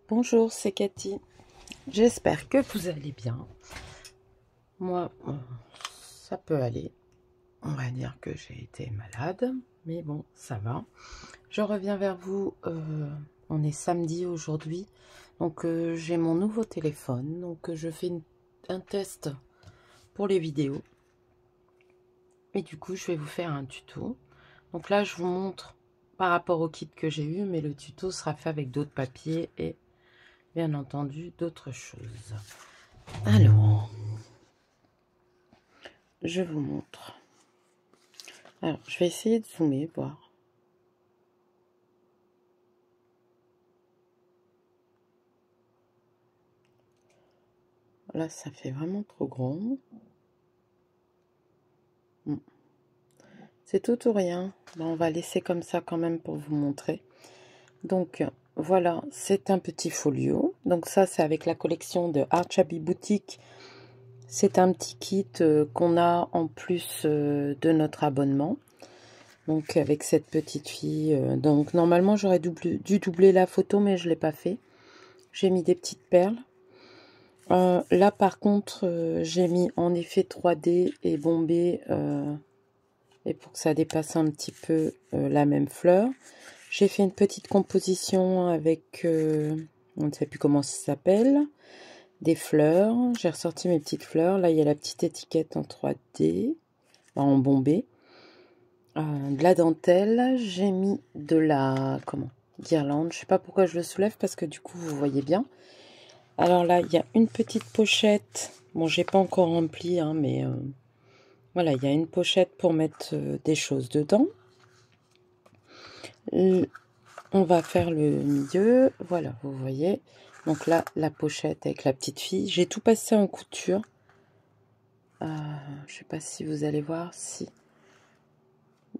Bonjour, c'est Cathy. J'espère que vous allez bien. Moi, ça peut aller. On va dire que j'ai été malade, mais bon, ça va. Je reviens vers vous. On est samedi aujourd'hui. Donc, j'ai mon nouveau téléphone. Donc, je fais un test pour les vidéos. Et du coup, je vais vous faire un tuto. Donc là, je vous montre par rapport au kit que j'ai eu, mais le tuto sera fait avec d'autres papiers et bien entendu d'autres choses. Alors, je vous montre. Alors, je vais essayer de zoomer, voir. Là, ça fait vraiment trop grand. C'est tout ou rien. Ben, on va laisser comme ça quand même pour vous montrer. Donc, voilà, c'est un petit folio. Donc ça, c'est avec la collection de Archabi Boutique. C'est un petit kit qu'on a en plus de notre abonnement. Donc, avec cette petite fille. Donc, normalement, j'aurais dû doubler la photo, mais je ne l'ai pas fait. J'ai mis des petites perles. Là, par contre, j'ai mis en effet 3D et bombé, et pour que ça dépasse un petit peu la même fleur. J'ai fait une petite composition avec, on ne sait plus comment ça s'appelle, des fleurs. J'ai ressorti mes petites fleurs. Là, il y a la petite étiquette en 3D, en bombé. De la dentelle. J'ai mis de la, guirlande. Je ne sais pas pourquoi je le soulève, parce que du coup, vous voyez bien. Alors là, il y a une petite pochette. Bon, j'ai pas encore rempli, hein, mais voilà, il y a une pochette pour mettre des choses dedans. On va faire le milieu. Voilà, vous voyez. Donc là, la pochette avec la petite fille. J'ai tout passé en couture. Je sais pas si vous allez voir. Si.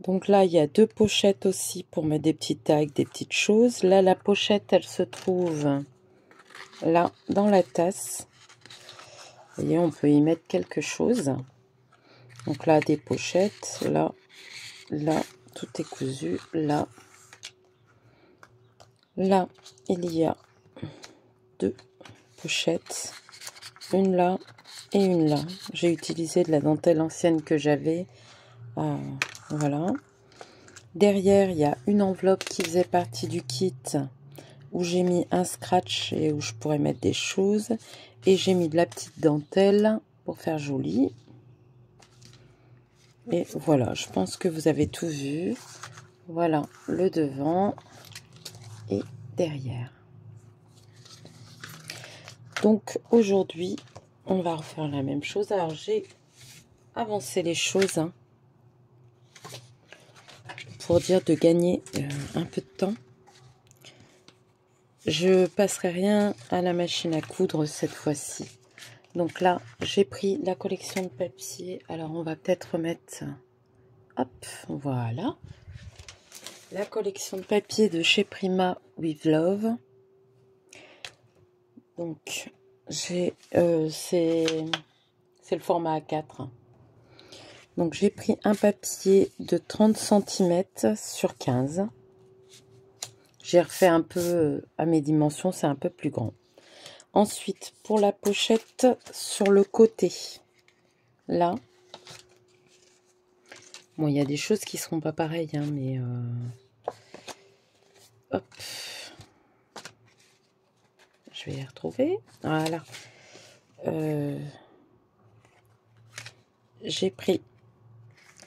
Donc là, il y a deux pochettes aussi pour mettre des petits tags, des petites choses. Là, la pochette, elle se trouve là, dans la tasse. Vous voyez, on peut y mettre quelque chose. Donc là, des pochettes. Là, tout est cousu. Là, il y a deux pochettes. Une là et une là. J'ai utilisé de la dentelle ancienne que j'avais. Voilà. Derrière, il y a une enveloppe qui faisait partie du kit où j'ai mis un scratch et où je pourrais mettre des choses. Et j'ai mis de la petite dentelle pour faire joli. Et voilà, je pense que vous avez tout vu. Voilà, le devant et derrière. Donc aujourd'hui, on va refaire la même chose. Alors j'ai avancé les choses, hein, pour dire de gagner un peu de temps. Je passerai rien à la machine à coudre cette fois-ci. Donc là, j'ai pris la collection de papier. Alors, on va peut-être remettre... Hop, voilà. La collection de papier de chez Prima with Love. Donc, c'est le format A4. Donc, j'ai pris un papier de 30 cm sur 15. J'ai refait un peu à mes dimensions, c'est un peu plus grand. Ensuite, pour la pochette, sur le côté, là, bon, il y a des choses qui ne seront pas pareilles, hein, mais hop, je vais les retrouver. Voilà. J'ai pris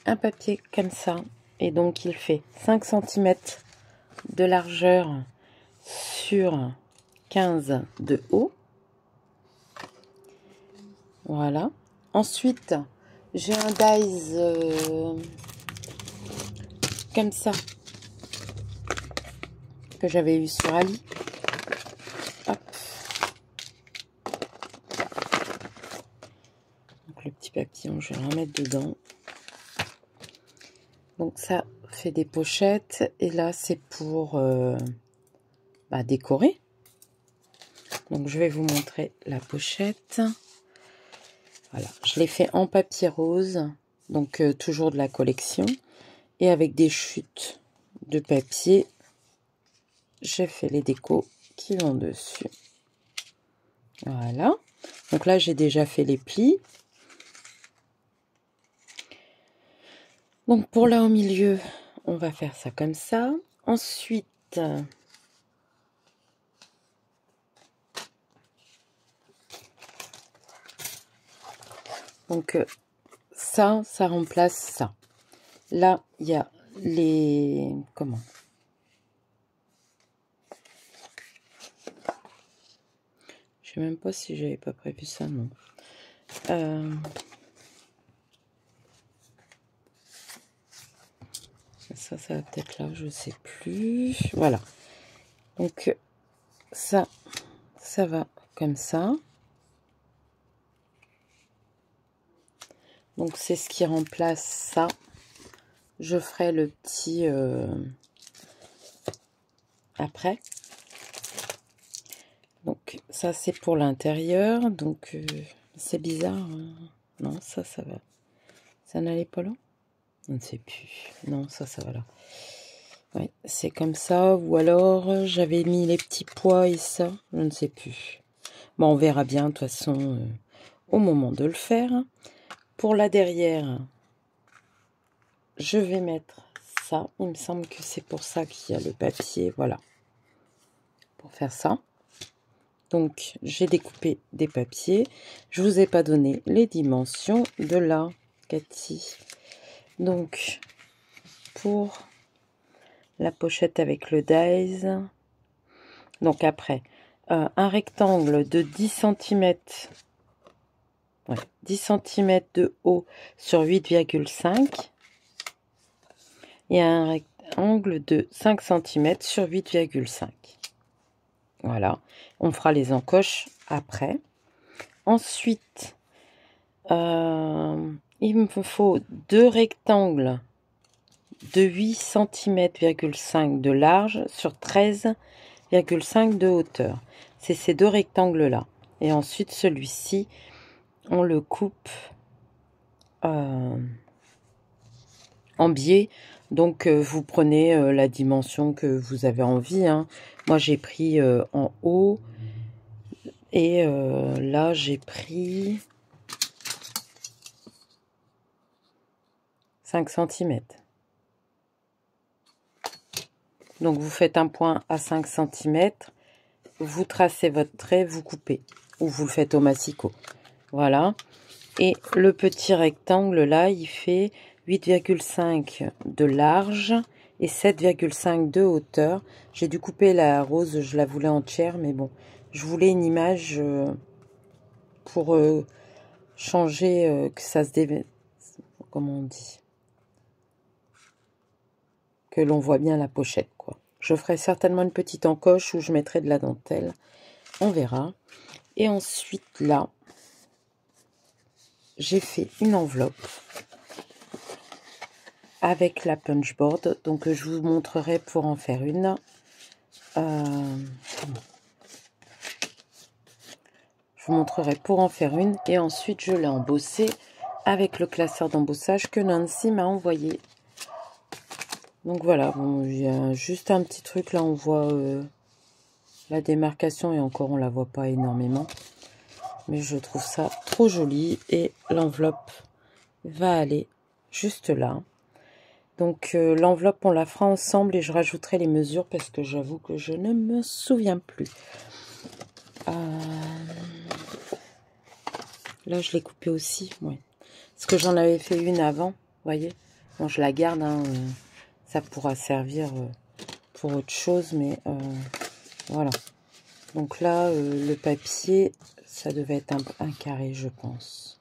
un papier comme ça, et donc il fait 5 cm de largeur sur 15 de haut. Voilà. Ensuite, j'ai un dies comme ça que j'avais eu sur Ali. Hop. Donc le petit papillon, je vais le remettre dedans. Donc ça fait des pochettes et là c'est pour décorer. Donc je vais vous montrer la pochette. Voilà, je l'ai fait en papier rose, donc toujours de la collection, et avec des chutes de papier, j'ai fait les décos qui vont dessus. Voilà. Donc là, j'ai déjà fait les plis. Donc pour là au milieu, on va faire ça comme ça. Ensuite, donc ça remplace ça. Là, il y a les... Comment? Je sais même pas si j'avais pas prévu ça, non. Ça va peut-être là, je sais plus. Voilà. Donc ça va comme ça. Donc c'est ce qui remplace ça. Je ferai le petit après. Donc ça c'est pour l'intérieur. Donc c'est bizarre. Hein. Non, ça va. Ça n'allait pas là? On ne sait plus. Non, ça va là. Ouais, c'est comme ça. Ou alors j'avais mis les petits pois et ça. Je ne sais plus. Bon, on verra bien de toute façon au moment de le faire. Pour la derrière, je vais mettre ça. Il me semble que c'est pour ça qu'il y a le papier. Voilà. Pour faire ça. Donc, j'ai découpé des papiers. Je vous ai pas donné les dimensions de là, Cathy. Donc, pour la pochette avec le dies. Donc après, un rectangle de 10 cm. Ouais, 10 cm de haut sur 8,5. Et un rectangle de 5 cm sur 8,5. Voilà, on fera les encoches après. Ensuite, il me faut deux rectangles de 8 cm,5 de large sur 13,5 de hauteur. C'est ces deux rectangles-là. Et ensuite, celui-ci, on le coupe en biais. Donc, vous prenez la dimension que vous avez envie. Hein. Moi, j'ai pris en haut. Et là, j'ai pris 5 cm. Donc, vous faites un point à 5 cm. Vous tracez votre trait, vous coupez. Ou vous le faites au massicot. Voilà. Et le petit rectangle, là, il fait 8,5 de large et 7,5 de hauteur. J'ai dû couper la rose, je la voulais entière, mais bon. Je voulais une image pour changer, que ça se dévie. Comment on dit? Que l'on voit bien la pochette, quoi. Je ferai certainement une petite encoche où je mettrai de la dentelle. On verra. Et ensuite, là, j'ai fait une enveloppe avec la punchboard. Donc, je vous montrerai pour en faire une. Je vous montrerai pour en faire une. Et ensuite, je l'ai embossée avec le classeur d'embossage que Nancy m'a envoyé. Donc, voilà. Bon, il y a juste un petit truc. Là, on voit la démarcation. Et encore, on la voit pas énormément. Mais je trouve ça trop joli. Et l'enveloppe va aller juste là. Donc l'enveloppe, on la fera ensemble et je rajouterai les mesures parce que j'avoue que je ne me souviens plus. Là, je l'ai coupé aussi, oui. Parce que j'en avais fait une avant, vous voyez. Bon, je la garde, hein, ça pourra servir pour autre chose, mais voilà. Donc là, le papier, ça devait être un carré, je pense.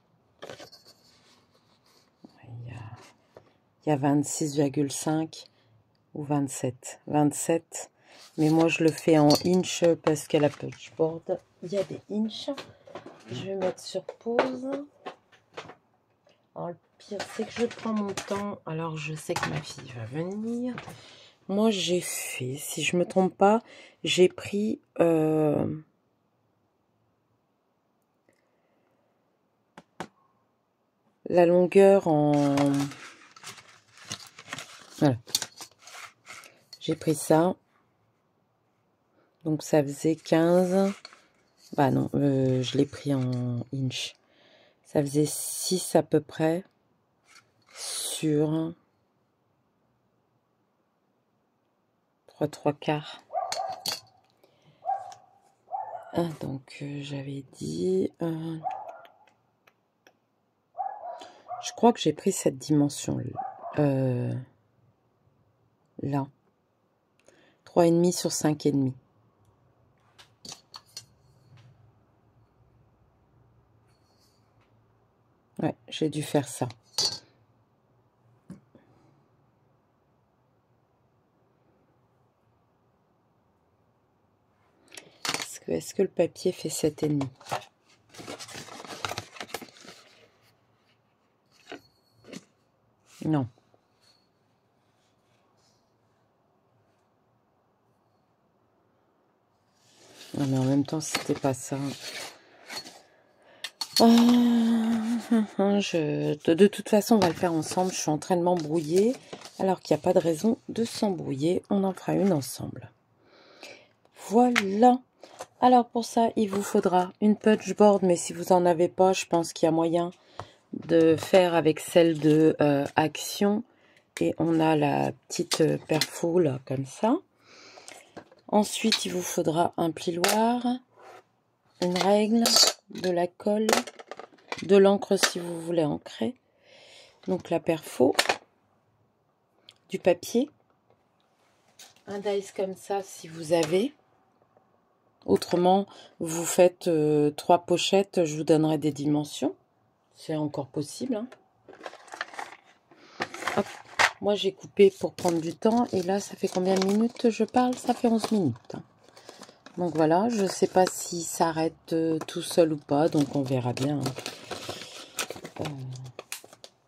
Il y a 26,5 ou 27. 27. Mais moi, je le fais en inch parce qu'à la punchboard, il y a des inches. Je vais mettre sur pause. Alors, le pire, c'est que je prends mon temps. Alors, je sais que ma fille va venir. Moi, j'ai fait, si je me trompe pas, j'ai pris... la longueur en... Voilà. J'ai pris ça. Donc ça faisait 15. Bah non, je l'ai pris en inch. Ça faisait 6 à peu près sur 3/4. Donc j'avais dit... je crois que j'ai pris cette dimension là. 3,5 sur 5,5. Ouais, j'ai dû faire ça. Est-ce que le papier fait 7,5? Non. Non, mais en même temps, c'était pas ça. De toute façon, on va le faire ensemble. Je suis en train de m'embrouiller, alors qu'il n'y a pas de raison de s'embrouiller. On en fera une ensemble. Voilà. Alors pour ça, il vous faudra une punch board, mais si vous n'en avez pas, je pense qu'il y a moyen de faire avec celle de Action. Et on a la petite perfo là, comme ça. Ensuite, il vous faudra un plioir, une règle, de la colle, de l'encre si vous voulez ancrer, donc la perfo, du papier, un dice comme ça si vous avez. Autrement, vous faites 3 pochettes, je vous donnerai des dimensions. C'est encore possible. Hein. Hop. Moi, j'ai coupé pour prendre du temps. Et là, ça fait combien de minutes je parle? Ça fait 11 minutes. Donc voilà, je ne sais pas si ça arrête tout seul ou pas. Donc on verra bien.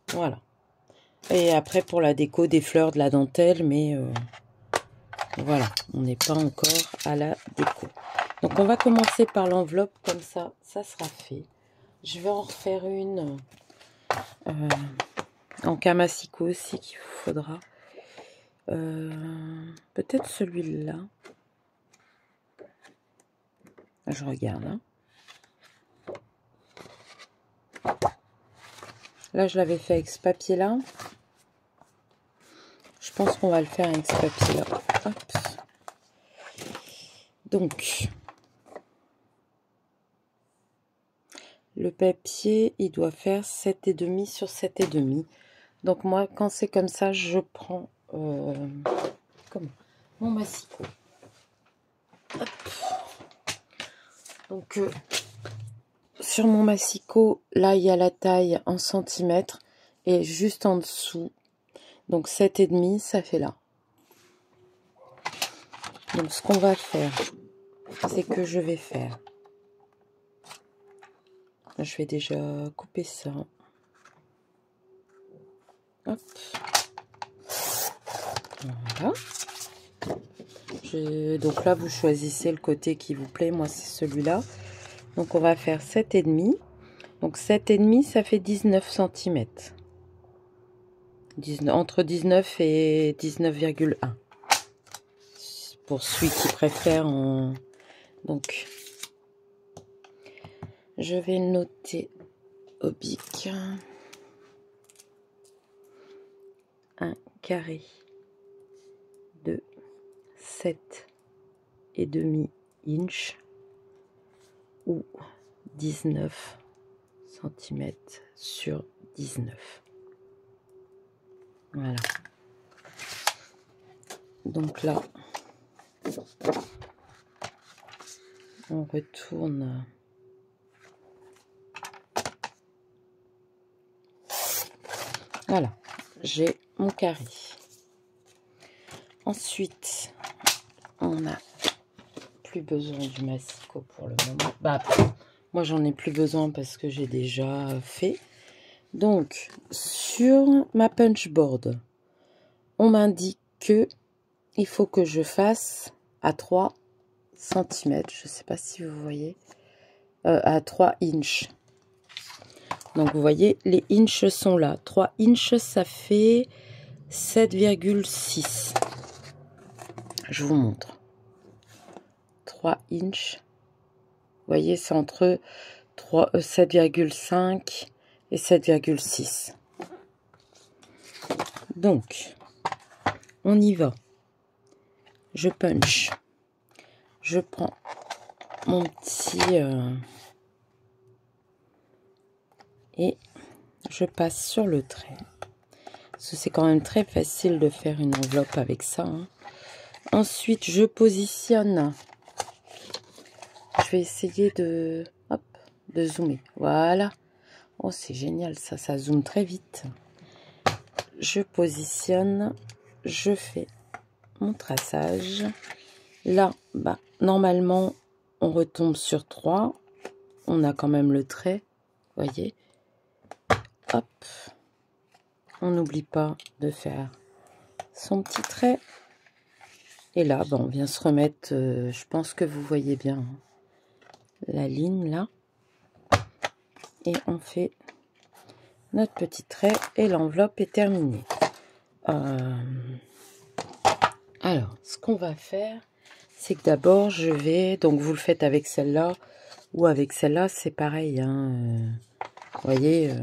Voilà. Et après, pour la déco, des fleurs, de la dentelle. Mais voilà, on n'est pas encore à la déco. Donc on va commencer par l'enveloppe. Comme ça, ça sera fait. Je vais en refaire une en Kamasico aussi qu'il vous faudra. Peut-être celui-là. Je regarde. Hein. Là, je l'avais fait avec ce papier-là. Je pense qu'on va le faire avec ce papier-là. Hop. Donc, le papier, il doit faire 7,5 sur 7,5. Donc, moi, quand c'est comme ça, je prends mon massicot. Hop. Donc, sur mon massicot, là, il y a la taille en centimètres. Et juste en dessous, donc 7,5, ça fait là. Donc, ce qu'on va faire, c'est que je vais faire. Je vais déjà couper ça. Hop. Voilà. Donc là, vous choisissez le côté qui vous plaît. Moi, c'est celui-là. Donc, on va faire 7,5. Donc, 7,5, ça fait 19 cm. Entre 19 et 19,1. Pour celui qui préfère en... Donc, je vais noter au bic. Un carré de 7,5 inch ou 19 cm sur 19. Voilà. Donc là, on retourne. Voilà, j'ai mon carré. Ensuite, on n'a plus besoin du massicot pour le moment. Bah, moi, j'en ai plus besoin parce que j'ai déjà fait. Donc, sur ma punch board, on m'indique que il faut que je fasse à 3 cm. Je ne sais pas si vous voyez. À 3 inches. Donc, vous voyez, les inches sont là. 3 inches, ça fait 7,6. Je vous montre. 3 inches. Vous voyez, c'est entre 7,5 et 7,6. Donc, on y va. Je punch. Je prends mon petit... et je passe sur le trait. Parce que c'est quand même très facile de faire une enveloppe avec ça. Hein. Ensuite, je positionne. Je vais essayer de zoomer. Voilà. Oh, c'est génial, ça zoome très vite. Je positionne. Je fais mon traçage. Là, normalement, on retombe sur 3. On a quand même le trait. Voyez. Hop. On n'oublie pas de faire son petit trait. Et là, on vient se remettre, je pense que vous voyez bien la ligne là. Et on fait notre petit trait et l'enveloppe est terminée. Alors, ce qu'on va faire, c'est que d'abord, je vais, donc vous le faites avec celle-là ou avec celle-là, c'est pareil. Hein, vous voyez,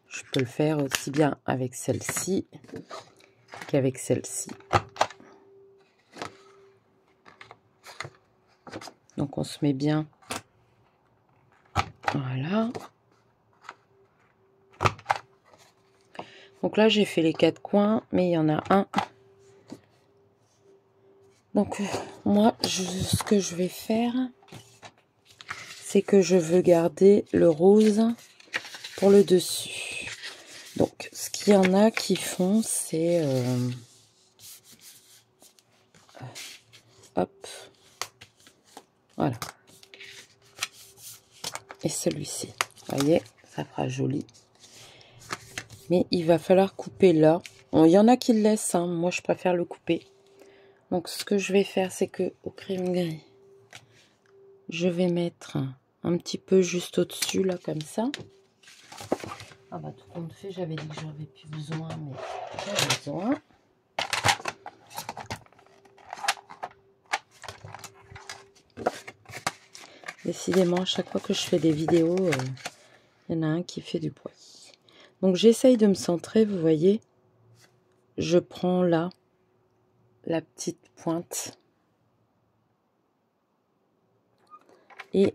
je peux le faire aussi bien avec celle-ci qu'avec celle-ci. Donc, on se met bien. Voilà. Donc là, j'ai fait les 4 coins, mais il y en a un. Donc, moi, ce que je vais faire, c'est que je veux garder le rose pour le dessus. Donc, ce qu'il y en a qui font, c'est... hop. Voilà. Et celui-ci. Vous voyez, ça fera joli. Mais il va falloir couper là. Bon, il y en a qui le laissent, hein. Moi, je préfère le couper. Donc, ce que je vais faire, c'est que au crayon gris, je vais mettre un petit peu juste au-dessus, là, comme ça. Ah tout compte fait, j'avais dit que j'avais plus besoin, mais j'ai besoin. Décidément, à chaque fois que je fais des vidéos, il y en a un qui fait du bruit. Donc, j'essaye de me centrer, vous voyez. Je prends là la petite pointe. Et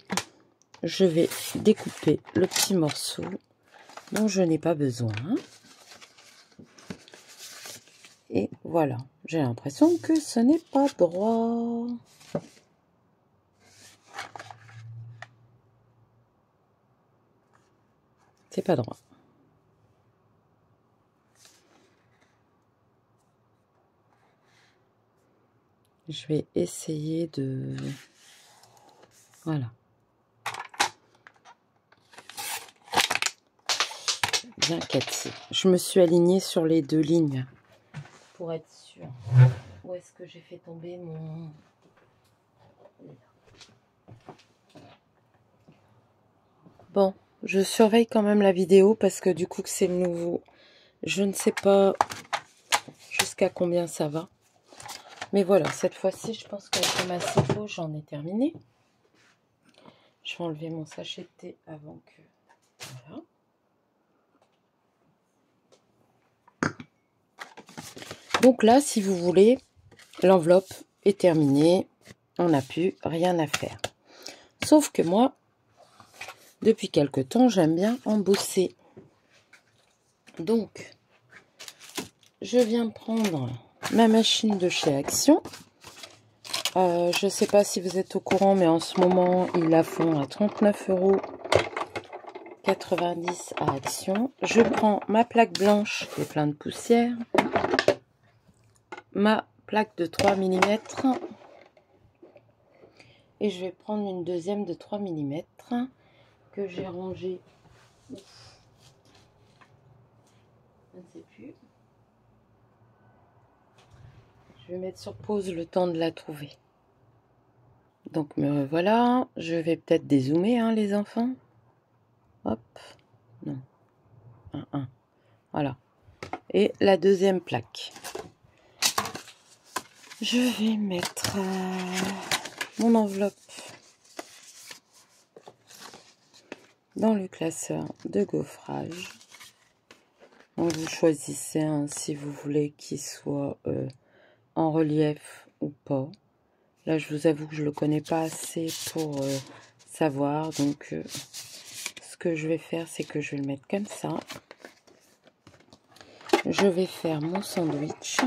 je vais découper le petit morceau dont je n'ai pas besoin. Et voilà, j'ai l'impression que ce n'est pas droit. C'est pas droit. Je vais essayer de... Voilà. Bien cassé. Je me suis alignée sur les 2 lignes pour être sûre. Où est-ce que j'ai fait tomber mon... Bon, je surveille quand même la vidéo parce que du coup que c'est nouveau. Je ne sais pas jusqu'à combien ça va. Mais voilà, cette fois-ci, je pense qu'avec le massifo, j'en ai terminé. Je vais enlever mon sachet de thé avant que... Voilà. Donc là, si vous voulez, l'enveloppe est terminée. On n'a plus rien à faire. Sauf que moi, depuis quelque temps, j'aime bien embosser. Donc, je viens prendre ma machine de chez Action. Je ne sais pas si vous êtes au courant, mais en ce moment, ils la font à 39,90 € à Action. Je prends ma plaque blanche qui est pleine de poussière. Ma plaque de 3 mm. Et je vais prendre une deuxième de 3 mm que j'ai rangée. Je ne sais plus. Je vais mettre sur pause le temps de la trouver. Donc me voilà. Je vais peut-être dézoomer, hein, les enfants. Hop. Non. Voilà. Et la deuxième plaque. Je vais mettre... mon enveloppe dans le classeur de gaufrage. Donc vous choisissez hein, si vous voulez qu'il soit en relief ou pas. Là je vous avoue que je le connais pas assez pour savoir, donc ce que je vais faire c'est que je vais le mettre comme ça. Je vais faire mon sandwich.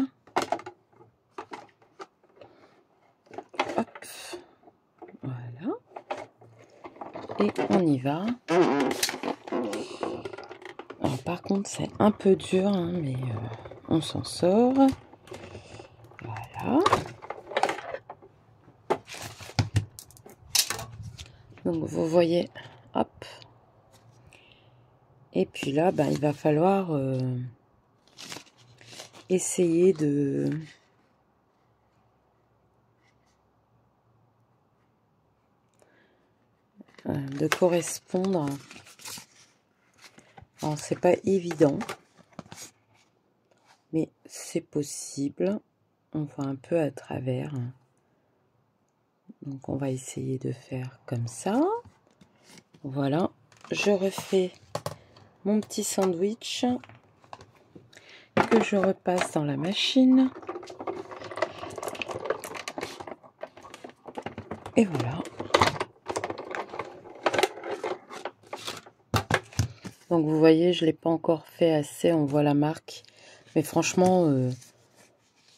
Hop, voilà. Et on y va. Alors, par contre, c'est un peu dur, hein, mais on s'en sort. Voilà. Donc, vous voyez, hop. Et puis là, ben, il va falloir essayer de correspondre. Alors, c'est pas évident, mais c'est possible. On voit un peu à travers. Donc, on va essayer de faire comme ça. Voilà. Je refais mon petit sandwich que je repasse dans la machine. Et voilà. Donc vous voyez, je ne l'ai pas encore fait assez, on voit la marque. Mais franchement,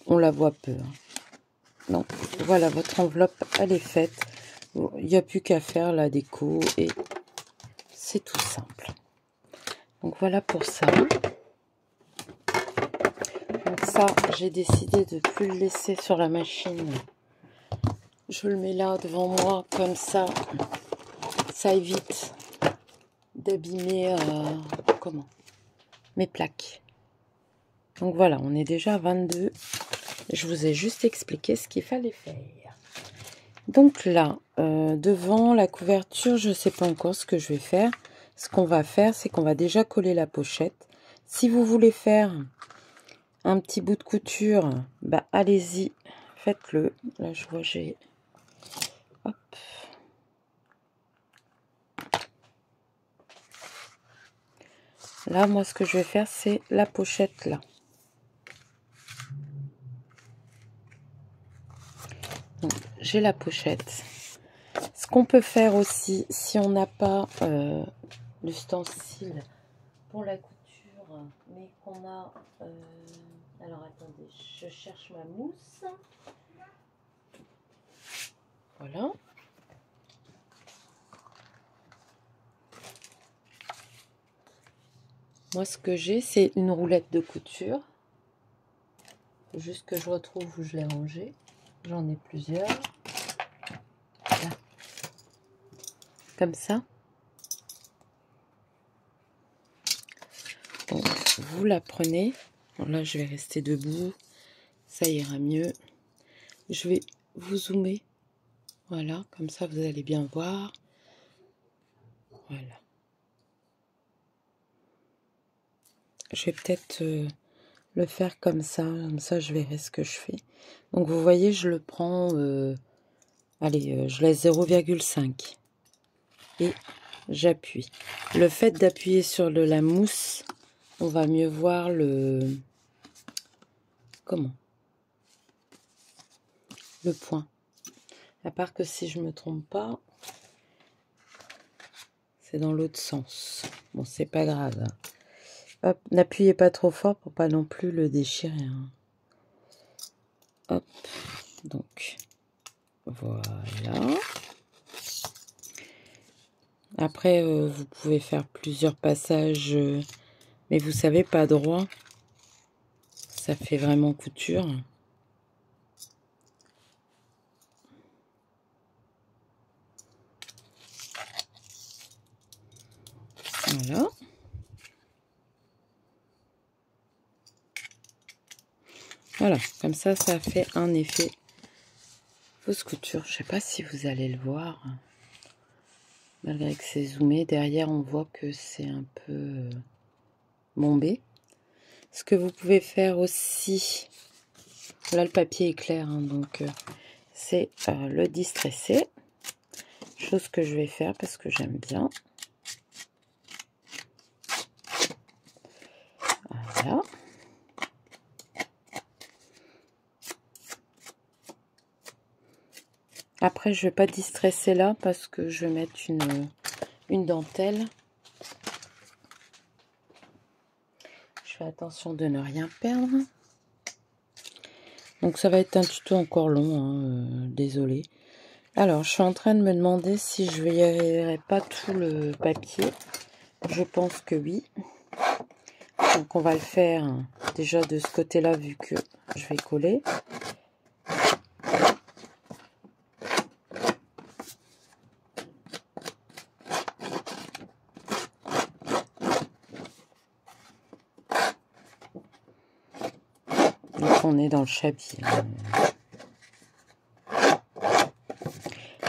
on la voit peu. Hein. Donc voilà, votre enveloppe, elle est faite. Il n'y a plus qu'à faire la déco et c'est tout simple. Donc voilà pour ça. Donc ça, j'ai décidé de ne plus le laisser sur la machine. Je le mets là devant moi, comme ça évite d'abîmer mes plaques. Donc voilà, on est déjà à 22. Je vous ai juste expliqué ce qu'il fallait faire. Donc là, devant la couverture, je ne sais pas encore ce que je vais faire. Ce qu'on va faire, c'est qu'on va déjà coller la pochette. Si vous voulez faire un petit bout de couture, bah allez-y, faites-le. Là, je vois, j'ai... Hop. Là, moi, ce que je vais faire, c'est la pochette là. Donc, j'ai la pochette. Ce qu'on peut faire aussi, si on n'a pas l'ustensile pour la couture, mais qu'on a... alors, attendez, je cherche ma mousse. Voilà. Moi, ce que j'ai, c'est une roulette de couture. Faut juste que je retrouve où je l'ai rangée. J'en ai plusieurs. Là. Comme ça. Donc, vous la prenez. Bon, là, je vais rester debout. Ça ira mieux. Je vais vous zoomer. Voilà, comme ça, vous allez bien voir. Voilà. Je vais peut-être le faire comme ça je verrai ce que je fais. Donc vous voyez, je le prends, allez, je laisse 0,5 et j'appuie. Le fait d'appuyer sur la mousse, on va mieux voir le point. À part que si je me trompe pas, c'est dans l'autre sens. Bon, c'est pas grave. Hop, n'appuyez pas trop fort pour pas non plus le déchirer. Hein. Hop, donc voilà. Après, vous pouvez faire plusieurs passages, mais vous savez, pas droit. Ça fait vraiment couture. Voilà. Voilà, comme ça fait un effet fausse couture. Je sais pas si vous allez le voir. Malgré que c'est zoomé, derrière on voit que c'est un peu bombé. Ce que vous pouvez faire aussi, là le papier est clair, hein, donc c'est le distresser. Chose que je vais faire parce que j'aime bien. Voilà. Après, je vais pas distresser là parce que je vais mettre une dentelle. Je fais attention de ne rien perdre. Donc ça va être un tuto encore long, hein, désolé. Alors, je suis en train de me demander si je verrai pas tout le papier. Je pense que oui. Donc on va le faire déjà de ce côté-là vu que je vais coller. Donc on est dans le chapitre.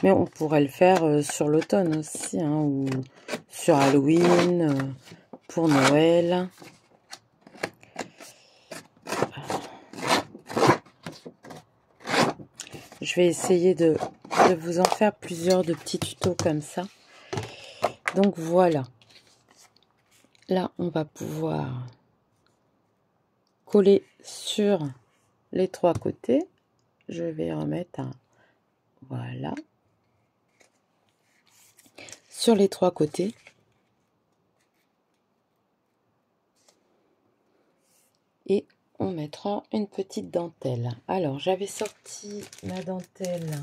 Mais on pourrait le faire sur l'automne aussi, hein, ou sur Halloween, pour Noël. Je vais essayer de vous en faire plusieurs de petits tutos comme ça. Donc voilà. Là, on va pouvoir coller sur les trois côtés. Je vais remettre un... Voilà. Sur les trois côtés. Et on mettra une petite dentelle. Alors, j'avais sorti ma dentelle.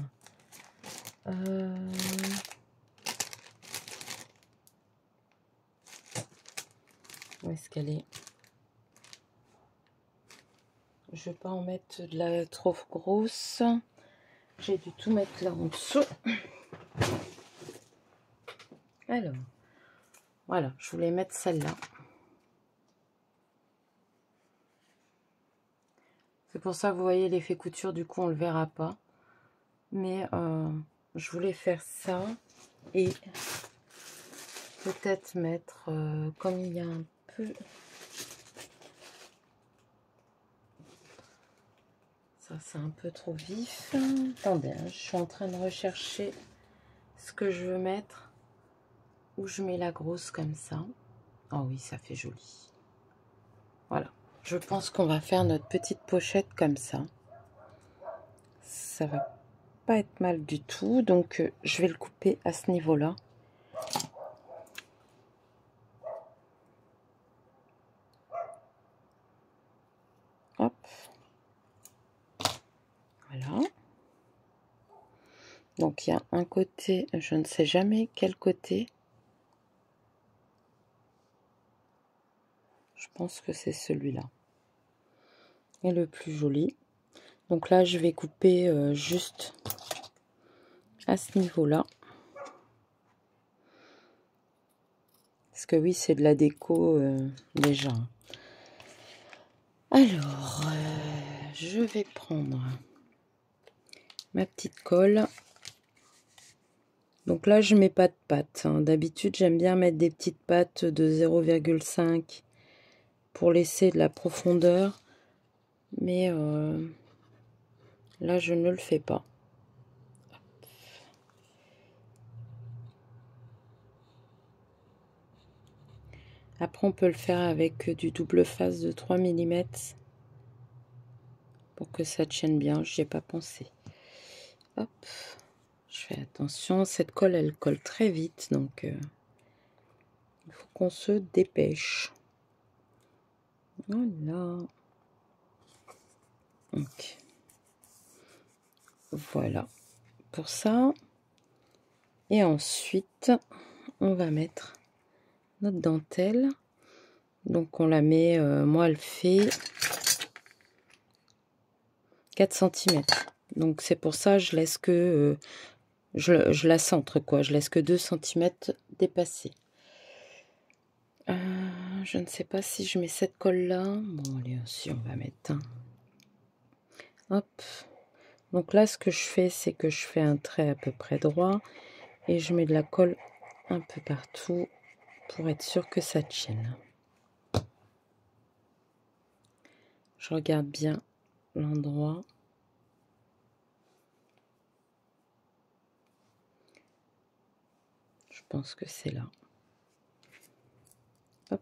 Où est-ce qu'elle est? Je ne vais pas en mettre de la trop grosse. J'ai dû tout mettre là en dessous. Alors, voilà, je voulais mettre celle-là. C'est pour ça que vous voyez l'effet couture, du coup on ne le verra pas. Mais je voulais faire ça et peut-être mettre, comme il y a un peu... Ça c'est un peu trop vif. Attendez, hein, je suis en train de rechercher ce que je veux mettre. Où je mets la grosse comme ça. Oh oui, ça fait joli. Voilà. Je pense qu'on va faire notre petite pochette comme ça. Ça va pas être mal du tout. Donc, je vais le couper à ce niveau-là. Hop. Voilà. Donc, il y a un côté, je ne sais jamais quel côté. Je pense que c'est celui-là. Et le plus joli. Donc là, je vais couper juste à ce niveau-là. Parce que oui, c'est de la déco déjà. Alors, je vais prendre ma petite colle. Donc là, je mets pas de pâte. Hein. D'habitude, j'aime bien mettre des petites pâtes de 0,5 pour laisser de la profondeur. Mais là, je ne le fais pas. Après, on peut le faire avec du double face de 3 mm pour que ça tienne bien. J'y ai pas pensé. Hop, je fais attention. Cette colle, elle colle très vite, donc il faut qu'on se dépêche. Voilà. Donc, voilà pour ça. Et ensuite, on va mettre notre dentelle. Donc, on la met, moi, elle fait 4 cm. Donc, c'est pour ça je laisse que... je la centre, quoi. Je laisse que 2 cm dépasser. Je ne sais pas si je mets cette colle-là. Bon, allez, aussi, on va mettre un. Hop. Donc là, ce que je fais, c'est que je fais un trait à peu près droit. Et je mets de la colle un peu partout pour être sûr que ça tienne. Je regarde bien l'endroit. Je pense que c'est là. Hop.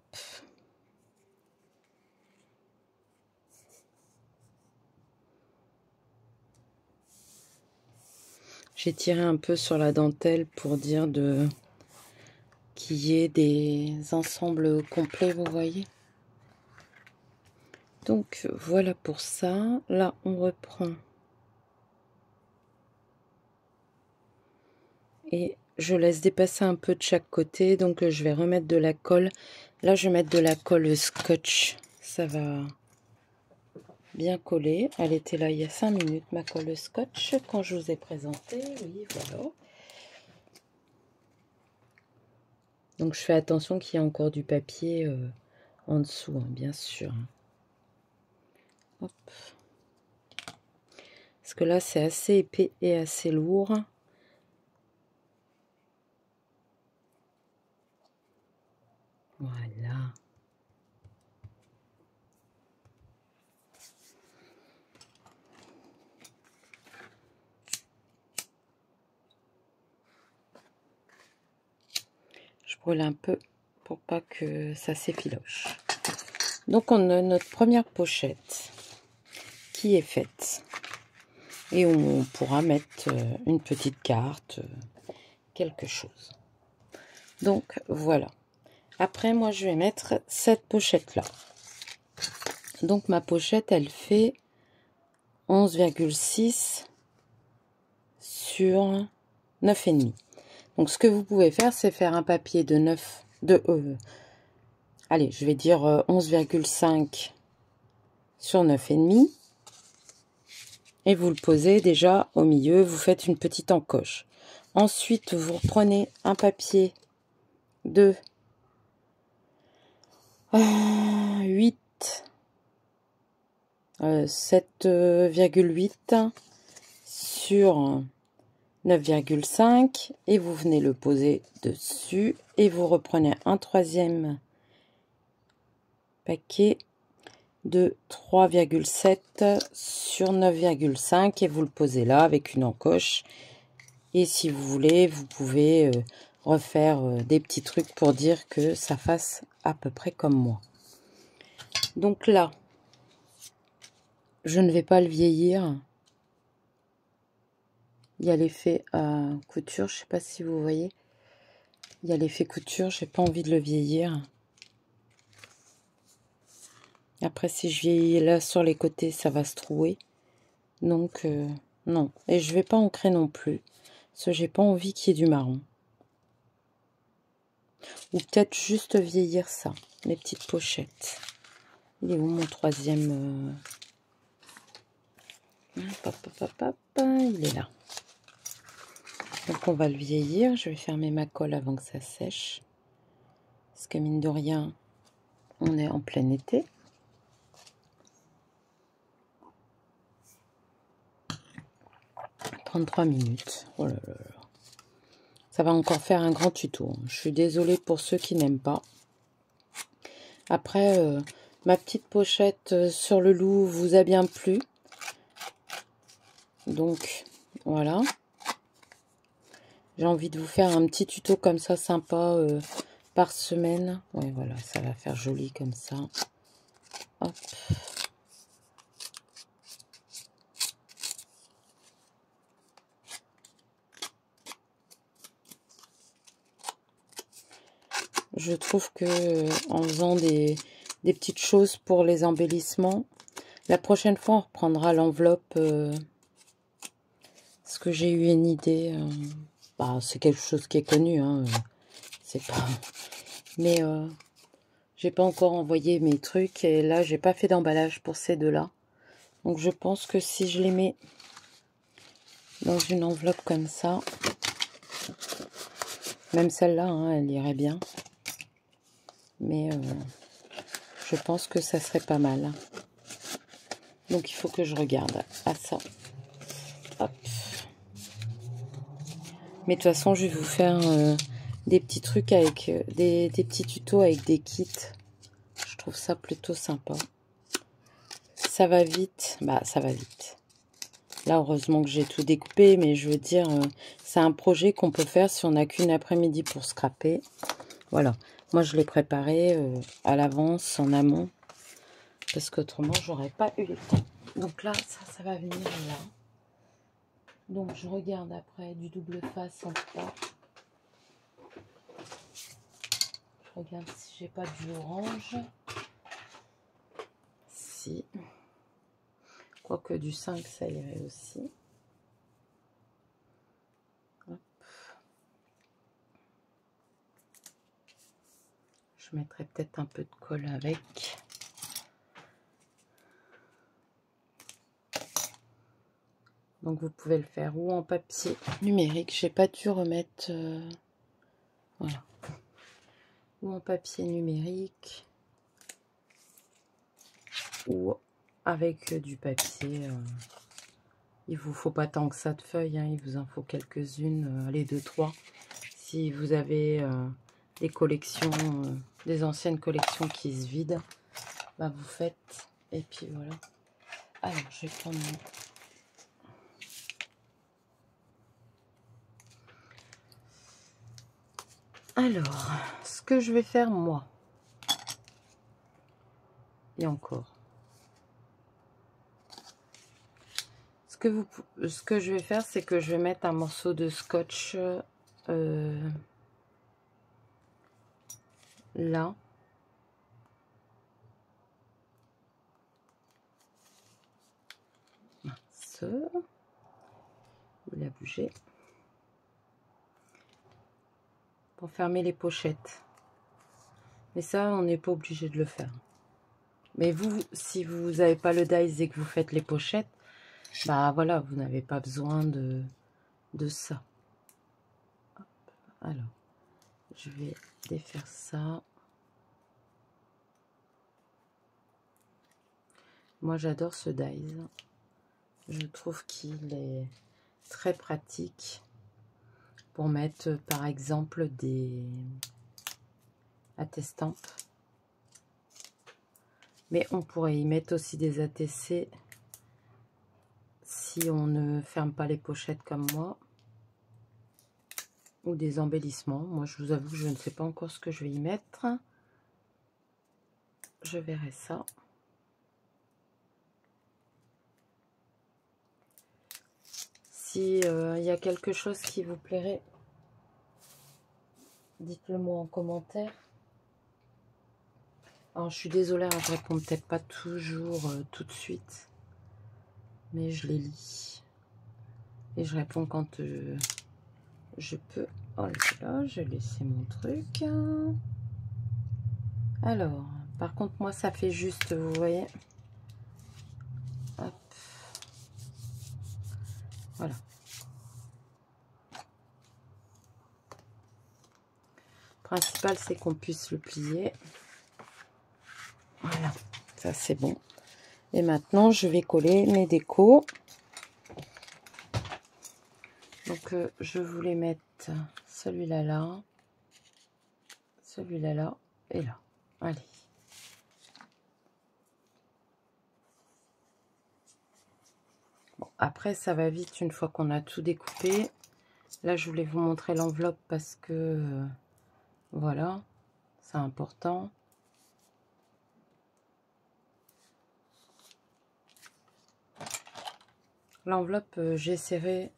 J'ai tiré un peu sur la dentelle pour dire qu'il y ait des ensembles complets, vous voyez. Donc voilà pour ça. Là, on reprend. Et je laisse dépasser un peu de chaque côté. Donc je vais remettre de la colle. Là, je vais mettre de la colle scotch. Ça va bien coller. Elle était là il y a 5 minutes, ma colle scotch, quand je vous ai présenté. Oui, voilà. Donc je fais attention qu'il y ait encore du papier en dessous, hein, bien sûr. Hop. Parce que là, c'est assez épais et assez lourd. Voilà. Je brûle un peu pour pas que ça s'effiloche. Donc on a notre première pochette qui est faite. Et on pourra mettre une petite carte, quelque chose. Donc voilà. Après, moi, je vais mettre cette pochette-là. Donc ma pochette, elle fait 11,6 sur 9,5. Donc ce que vous pouvez faire, c'est faire un papier de 9, allez, je vais dire 11,5 sur 9,5. Et vous le posez déjà au milieu, vous faites une petite encoche. Ensuite, vous reprenez un papier de 7,8 sur 9,5 et vous venez le poser dessus et vous reprenez un troisième paquet de 3,7 sur 9,5 et vous le posez là avec une encoche. Et si vous voulez, vous pouvez refaire des petits trucs pour dire que ça fasse à peu près comme moi. Donc là, je ne vais pas le vieillir. Il y a l'effet couture, je ne sais pas si vous voyez. Il y a l'effet couture, j'ai pas envie de le vieillir. Après, si je vieillis là sur les côtés, ça va se trouer. Donc, non. Et je vais pas ancrer non plus. Parce que j'ai pas envie qu'il y ait du marron. Ou peut-être juste vieillir ça, les petites pochettes. Il est où mon troisième hop, hop, hop, hop, il est là. Donc on va le vieillir. Je vais fermer ma colle avant que ça sèche. Parce que mine de rien, on est en plein été. « 33 minutes. Oh là là là. Ça va encore faire un grand tuto. Je suis désolée pour ceux qui n'aiment pas. Après, ma petite pochette sur le loup vous a bien plu. Donc, voilà. J'ai envie de vous faire un petit tuto comme ça, sympa, par semaine. Ouais, voilà, ça va faire joli comme ça. Hop. Je trouve que en faisant des petites choses pour les embellissements, la prochaine fois on reprendra l'enveloppe. Parce que j'ai eu une idée. Bah, c'est quelque chose qui est connu, hein. C'est pas. Mais j'ai pas encore envoyé mes trucs et là j'ai pas fait d'emballage pour ces deux-là. Donc je pense que si je les mets dans une enveloppe comme ça, même celle-là, hein, elle irait bien. Mais je pense que ça serait pas mal. Donc il faut que je regarde à ça. Hop. Mais de toute façon, je vais vous faire des petits trucs avec des petits tutos avec des kits. Je trouve ça plutôt sympa. Ça va vite. Bah, ça va vite. Là, heureusement que j'ai tout découpé, mais je veux dire, c'est un projet qu'on peut faire si on n'a qu'une après-midi pour scraper. Voilà. Moi, je l'ai préparé à l'avance, en amont, parce qu'autrement, j'aurais pas eu le temps. Donc là, ça va venir là. Donc, je regarde après du double face en 3. Je regarde si j'ai pas du orange. Si. Quoique du 5, ça irait aussi. Hop. Je mettrai peut-être un peu de colle avec. Donc vous pouvez le faire ou en papier numérique. J'ai pas dû remettre... voilà. Ou en papier numérique. Ou avec du papier. Il vous faut pas tant que ça de feuilles. Hein, il vous en faut quelques-unes. Allez, 2, 3. Si vous avez des collections, des anciennes collections qui se vident, bah vous faites. Et puis voilà. Alors, je vais prendre... Alors, ce que je vais faire moi, et encore, ce que je vais faire, c'est que je vais mettre un morceau de scotch là. Il a bougé. Pour fermer les pochettes. Mais ça, on n'est pas obligé de le faire. Mais vous, si vous n'avez pas le dies et que vous faites les pochettes, bah voilà, vous n'avez pas besoin de ça. Hop. Alors, je vais défaire ça. Moi, j'adore ce dies. Je trouve qu'il est très pratique pour mettre, par exemple, des attestampes. Mais on pourrait y mettre aussi des ATC si on ne ferme pas les pochettes comme moi. Ou des embellissements. Moi, je vous avoue que je ne sais pas encore ce que je vais y mettre. Je verrai ça. Si il y a quelque chose qui vous plairait, dites-le moi en commentaire. Alors, je suis désolée, je réponds peut-être pas toujours tout de suite. Mais je les lis. Et je réponds quand je peux. Oh là, j'ai laissé mon truc. Alors, par contre, moi, ça fait juste, vous voyez. Hop. Voilà. Le principal, c'est qu'on puisse le plier. Voilà, ça c'est bon. Et maintenant, je vais coller mes décos. Donc, je voulais mettre celui-là là, celui-là là et là. Allez. Bon, après, ça va vite une fois qu'on a tout découpé. Là, je voulais vous montrer l'enveloppe parce que, voilà, c'est important. L'enveloppe, j'essaierai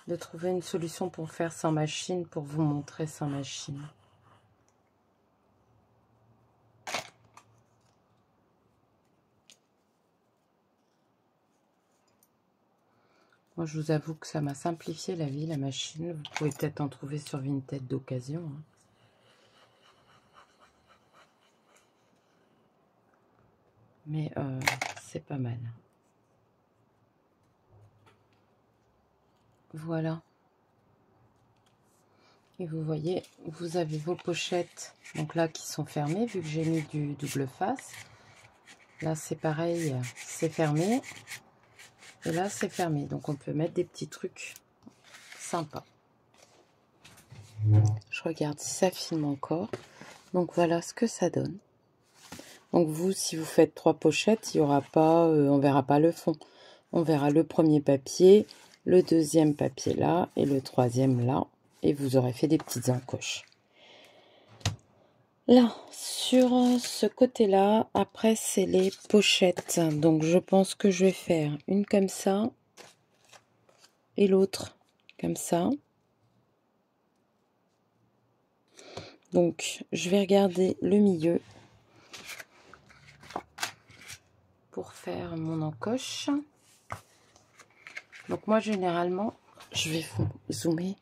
de trouver une solution pour faire sans machine, pour vous montrer sans machine. Moi, je vous avoue que ça m'a simplifié la vie, la machine. Vous pouvez peut-être en trouver sur Vinted d'occasion. Hein. Mais c'est pas mal. Voilà. Et vous voyez, vous avez vos pochettes, donc là, qui sont fermées, vu que j'ai mis du double face. Là, c'est pareil, c'est fermé. Et là, c'est fermé. Donc, on peut mettre des petits trucs sympas. Je regarde si ça filme encore. Donc, voilà ce que ça donne. Donc, vous, si vous faites 3 pochettes, il y aura pas, on verra pas le fond. On verra le premier papier, le deuxième papier là et le troisième là. Et vous aurez fait des petites encoches. Là, sur ce côté-là, après, c'est les pochettes. Donc, je pense que je vais faire une comme ça et l'autre comme ça. Donc, je vais regarder le milieu pour faire mon encoche. Donc, moi, généralement, je vais vous zoomer.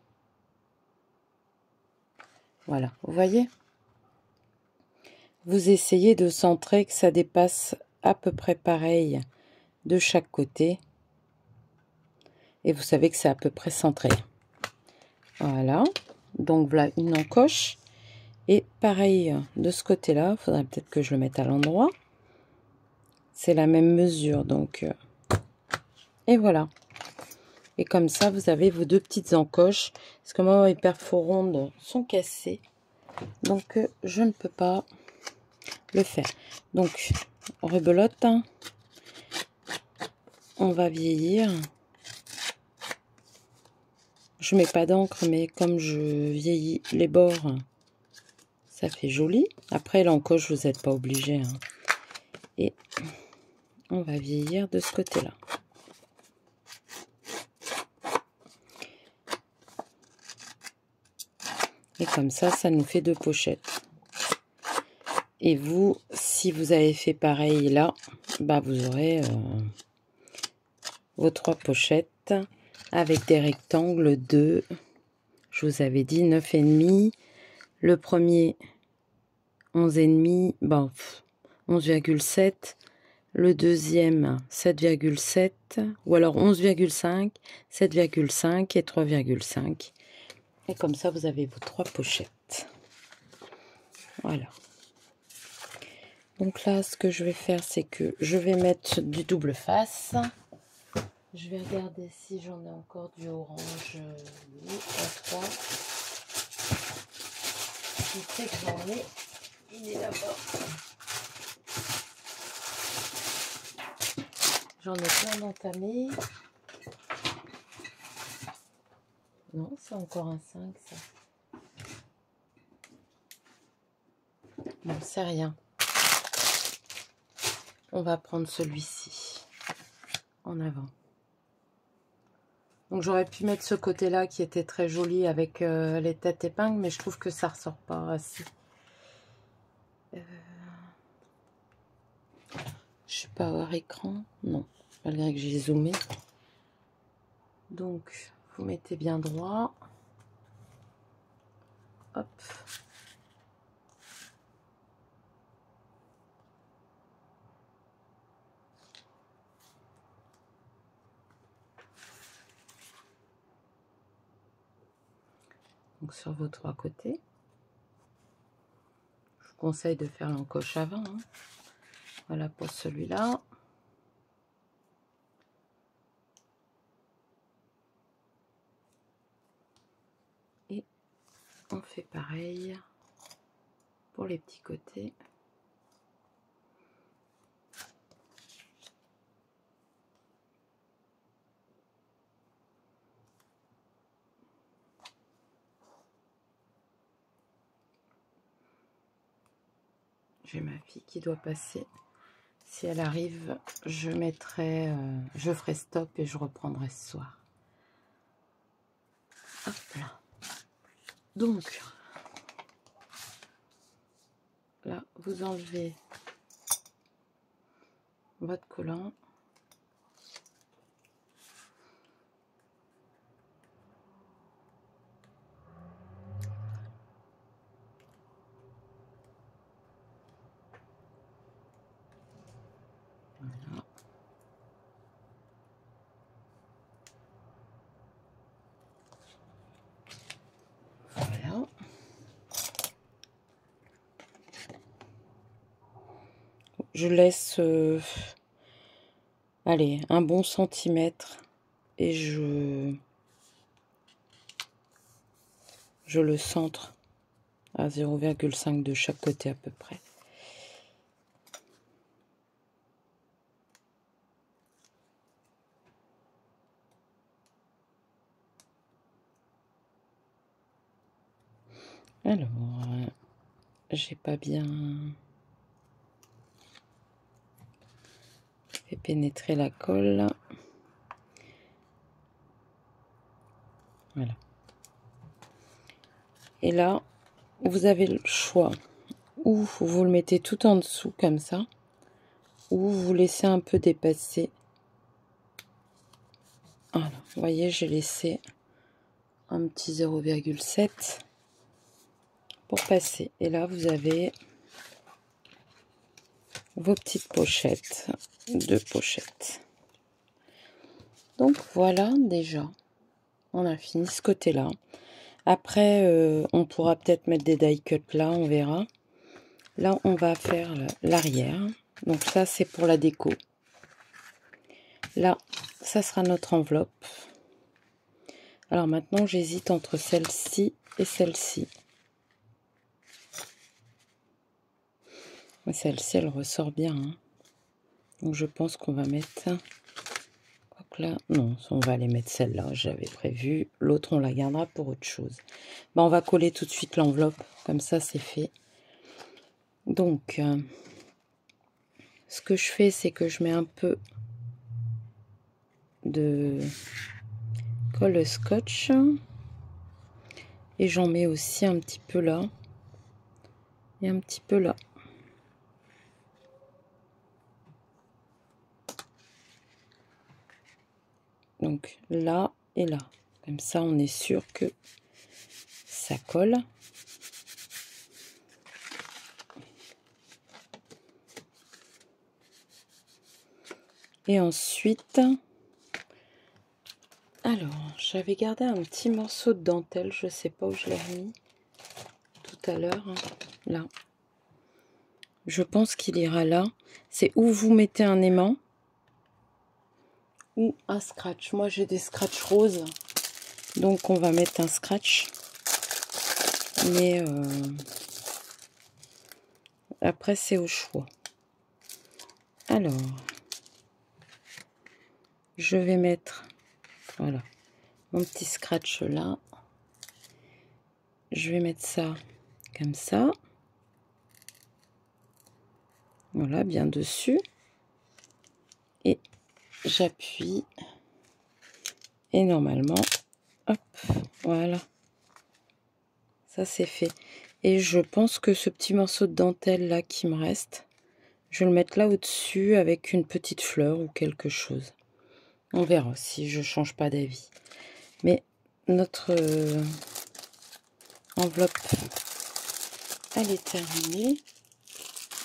Voilà, vous voyez? Vous essayez de centrer, que ça dépasse à peu près pareil de chaque côté. Et vous savez que c'est à peu près centré. Voilà. Donc, voilà une encoche. Et pareil de ce côté-là. Il faudrait peut-être que je le mette à l'endroit. C'est la même mesure. Donc, et voilà. Et comme ça, vous avez vos deux petites encoches. Parce que moi, mes perforondes sont cassées. Donc, je ne peux pas le faire. Donc, rebelote. On va vieillir. Je mets pas d'encre, mais comme je vieillis les bords, ça fait joli. Après, l'encoche, vous n'êtes pas obligé. Hein. Et on va vieillir de ce côté-là. Et comme ça, ça nous fait deux pochettes. Et vous, si vous avez fait pareil là, bah vous aurez vos trois pochettes avec des rectangles de, je vous avais dit, 9,5. Le premier, 11,5, bon, 11,7. Le deuxième, 7,7. Ou alors 11,5, 7,5 et 3,5. Et comme ça, vous avez vos trois pochettes. Voilà. Donc là, ce que je vais faire, c'est que je vais mettre du double face. Je vais regarder si j'en ai encore du orange. Oui, un 3. Je sais que j'en ai. Il est là-bas. J'en ai plein d'entamés. Non, c'est encore un 5, ça. Bon, c'est rien. On va prendre celui-ci en avant. Donc j'aurais pu mettre ce côté-là qui était très joli avec les têtes épingles, mais je trouve que ça ressort pas assez. Je suis pas hors écran, non, malgré que j'ai zoomé. Donc vous mettez bien droit. Hop. Donc sur vos trois côtés. Je vous conseille de faire l'encoche avant. Hein. Voilà pour celui-là. Et on fait pareil pour les petits côtés. J'ai ma fille qui doit passer. Si elle arrive, je mettrai, je ferai stop et je reprendrai ce soir. Hop là. Donc, là, vous enlevez votre collant. Voilà. Voilà. Je laisse, allez, un bon centimètre et je le centre à 0,5 de chaque côté à peu près. Alors, j'ai pas bien fait pénétrer la colle. Voilà. Et là, vous avez le choix. Ou vous le mettez tout en dessous comme ça, ou vous laissez un peu dépasser. Voilà, vous voyez, j'ai laissé un petit 0,7 pour passer. Et là, vous avez vos petites pochettes, 2 pochettes. Donc voilà, déjà, on a fini ce côté-là. Après, on pourra peut-être mettre des die cuts là, on verra. Là, on va faire l'arrière. Donc ça, c'est pour la déco. Là, ça sera notre enveloppe. Alors maintenant, j'hésite entre celle-ci et celle-ci. Celle-ci, elle ressort bien. Hein. Donc je pense qu'on va mettre... Là, non, on va aller mettre celle-là, j'avais prévu. L'autre, on la gardera pour autre chose. Ben, on va coller tout de suite l'enveloppe, comme ça c'est fait. Donc, ce que je fais, c'est que je mets un peu de colle scotch. Et j'en mets aussi un petit peu là. Et un petit peu là. Donc là et là. Comme ça, on est sûr que ça colle. Et ensuite, alors, j'avais gardé un petit morceau de dentelle, je sais pas où je l'ai mis tout à l'heure, hein, là. Je pense qu'il ira là. C'est où vous mettez un aimant ou un scratch. Moi, j'ai des scratchs roses, donc on va mettre un scratch. Mais après, c'est au choix. Alors, je vais mettre, voilà, mon petit scratch là. Je vais mettre ça comme ça. Voilà, bien dessus. Et j'appuie. Et normalement, hop, voilà. Ça, c'est fait. Et je pense que ce petit morceau de dentelle là qui me reste, je vais le mettre là au-dessus avec une petite fleur ou quelque chose. On verra si je change pas d'avis. Mais notre enveloppe, elle est terminée.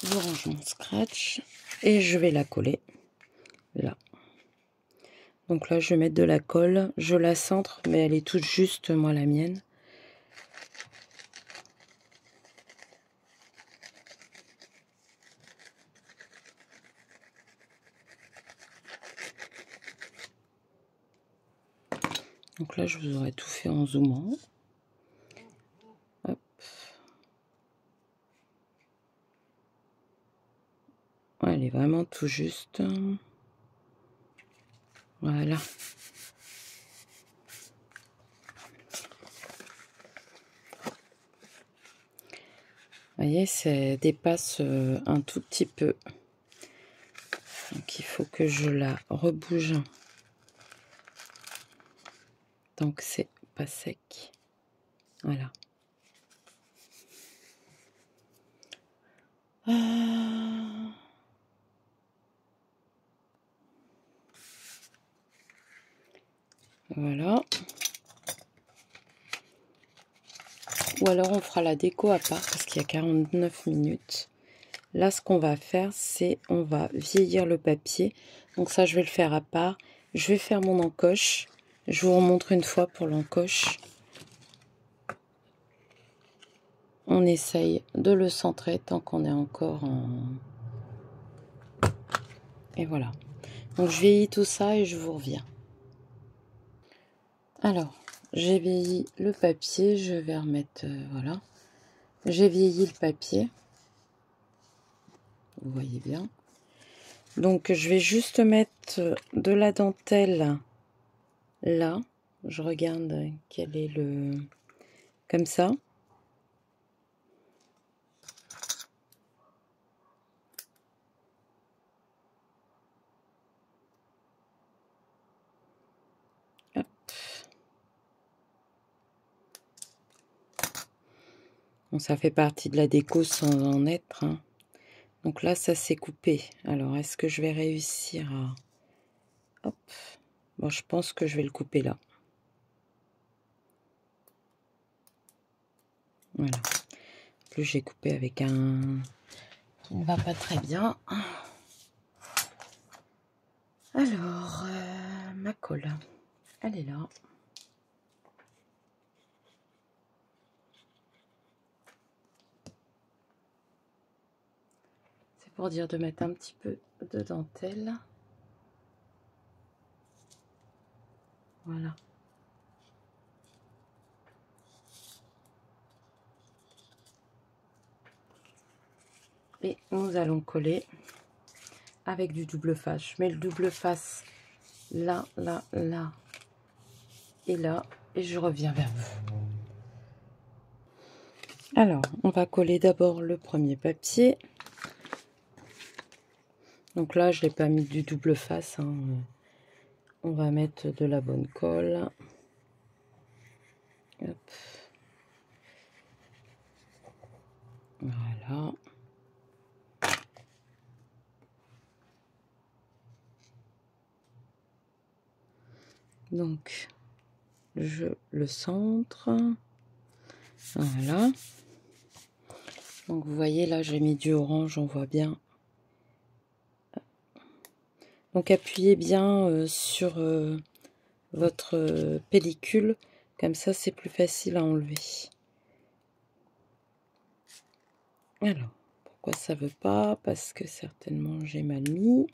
Je range mon scratch et je vais la coller là. Donc là, je vais mettre de la colle. Je la centre, mais elle est toute juste, moi, la mienne. Donc là, je vous aurais tout fait en zoomant. Hop. Ouais, elle est vraiment tout juste. Voilà. Vous voyez, ça dépasse un tout petit peu. Donc il faut que je la rebouge. Donc c'est pas sec. Voilà. Voilà. Ou alors on fera la déco à part parce qu'il y a 49 minutes. Là, ce qu'on va faire, c'est on va vieillir le papier. Donc ça, je vais le faire à part. Je vais faire mon encoche. Je vous remontre une fois pour l'encoche. On essaye de le centrer tant qu'on est encore en... Et voilà. Donc je vieillis tout ça et je vous reviens. Alors, j'ai vieilli le papier. Je vais remettre... voilà. J'ai vieilli le papier. Vous voyez bien. Donc je vais juste mettre de la dentelle là. Je regarde quel est le... Comme ça. Bon, ça fait partie de la déco sans en être, hein. Donc là, ça s'est coupé. Alors, est-ce que je vais réussir à... Hop. Bon, je pense que je vais le couper là. Voilà. En plus, j'ai coupé avec un... qui ne va pas très bien. Alors, ma colle, elle est là. C'est pour dire de mettre un petit peu de dentelle. Voilà. Et nous allons coller avec du double face. Je mets le double face là, là, là et là. Et je reviens vers vous. Alors, on va coller d'abord le premier papier. Donc là, je n'ai pas mis du double face, hein. On va mettre de la bonne colle. Hop. Voilà. Donc, je le centre. Voilà. Donc, vous voyez, là, j'ai mis du orange, on voit bien. Donc, appuyez bien sur votre pellicule. Comme ça, c'est plus facile à enlever. Alors, pourquoi ça veut pas? Parce que certainement, j'ai mal mis.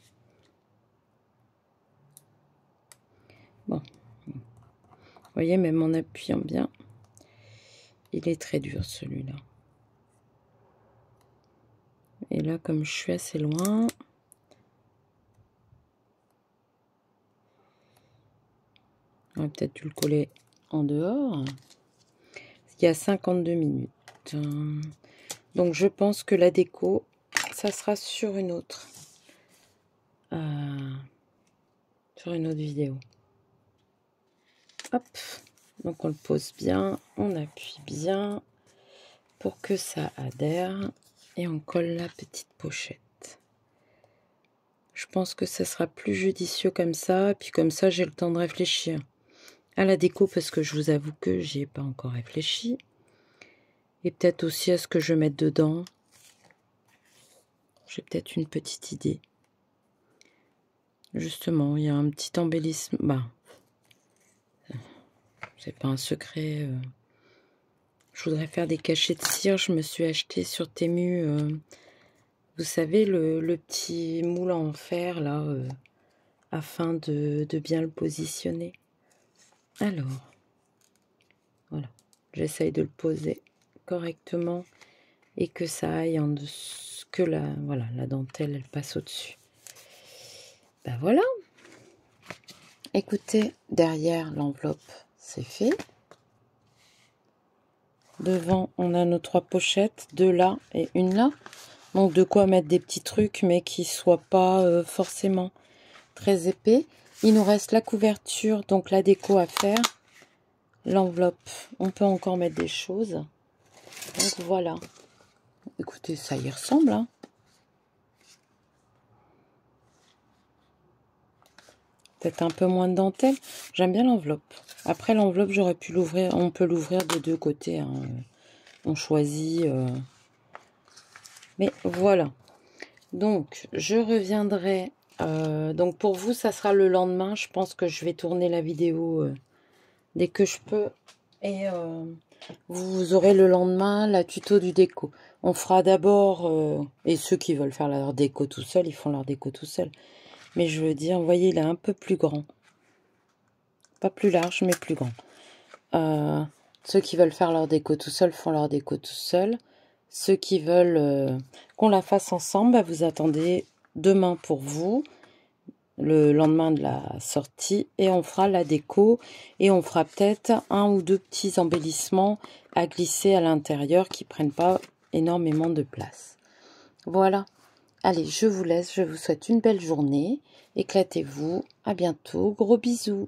Bon. Vous voyez, même en appuyant bien, il est très dur, celui-là. Et là, comme je suis assez loin... On va peut-être dû le coller en dehors. Il y a 52 minutes. Donc, je pense que la déco, ça sera sur une autre. Sur une autre vidéo. Hop. Donc, on le pose bien. On appuie bien pour que ça adhère. Et on colle la petite pochette. Je pense que ça sera plus judicieux comme ça. Puis comme ça, j'ai le temps de réfléchir à la déco parce que je vous avoue que j'y ai pas encore réfléchi. Et peut-être aussi à ce que je mette dedans. J'ai peut-être une petite idée. Justement, il y a un petit embellissement. Bah, c'est pas un secret. Je voudrais faire des cachets de cire. Je me suis acheté sur Temu, vous savez, le petit moule en fer, là, afin de bien le positionner. Alors, voilà. J'essaye de le poser correctement et que ça aille en dessous, que voilà, la dentelle, elle passe au-dessus. Ben voilà. Écoutez, derrière l'enveloppe, c'est fait. Devant, on a nos 3 pochettes, 2 là et une là. Donc, de quoi mettre des petits trucs, mais qui ne soient pas forcément très épais. Il nous reste la couverture, donc la déco à faire. L'enveloppe, on peut encore mettre des choses. Donc, voilà. Écoutez, ça y ressemble, hein. Peut-être un peu moins de dentelle. J'aime bien l'enveloppe. Après, l'enveloppe, j'aurais pu l'ouvrir. On peut l'ouvrir de 2 côtés, hein. On choisit. Mais voilà. Donc, je reviendrai. Donc, pour vous, ça sera le lendemain. Je pense que je vais tourner la vidéo dès que je peux. Et vous aurez le lendemain la tuto du déco. On fera d'abord... et ceux qui veulent faire leur déco tout seul, ils font leur déco tout seul. Mais je veux dire, vous voyez, il est un peu plus grand. Pas plus large, mais plus grand. Ceux qui veulent faire leur déco tout seul font leur déco tout seul. Ceux qui veulent qu'on la fasse ensemble, bah, vous attendez demain pour vous, le lendemain de la sortie, et on fera la déco, et on fera peut-être 1 ou 2 petits embellissements à glisser à l'intérieur qui ne prennent pas énormément de place. Voilà. Allez, je vous laisse, je vous souhaite une belle journée. Éclatez-vous. À bientôt. Gros bisous.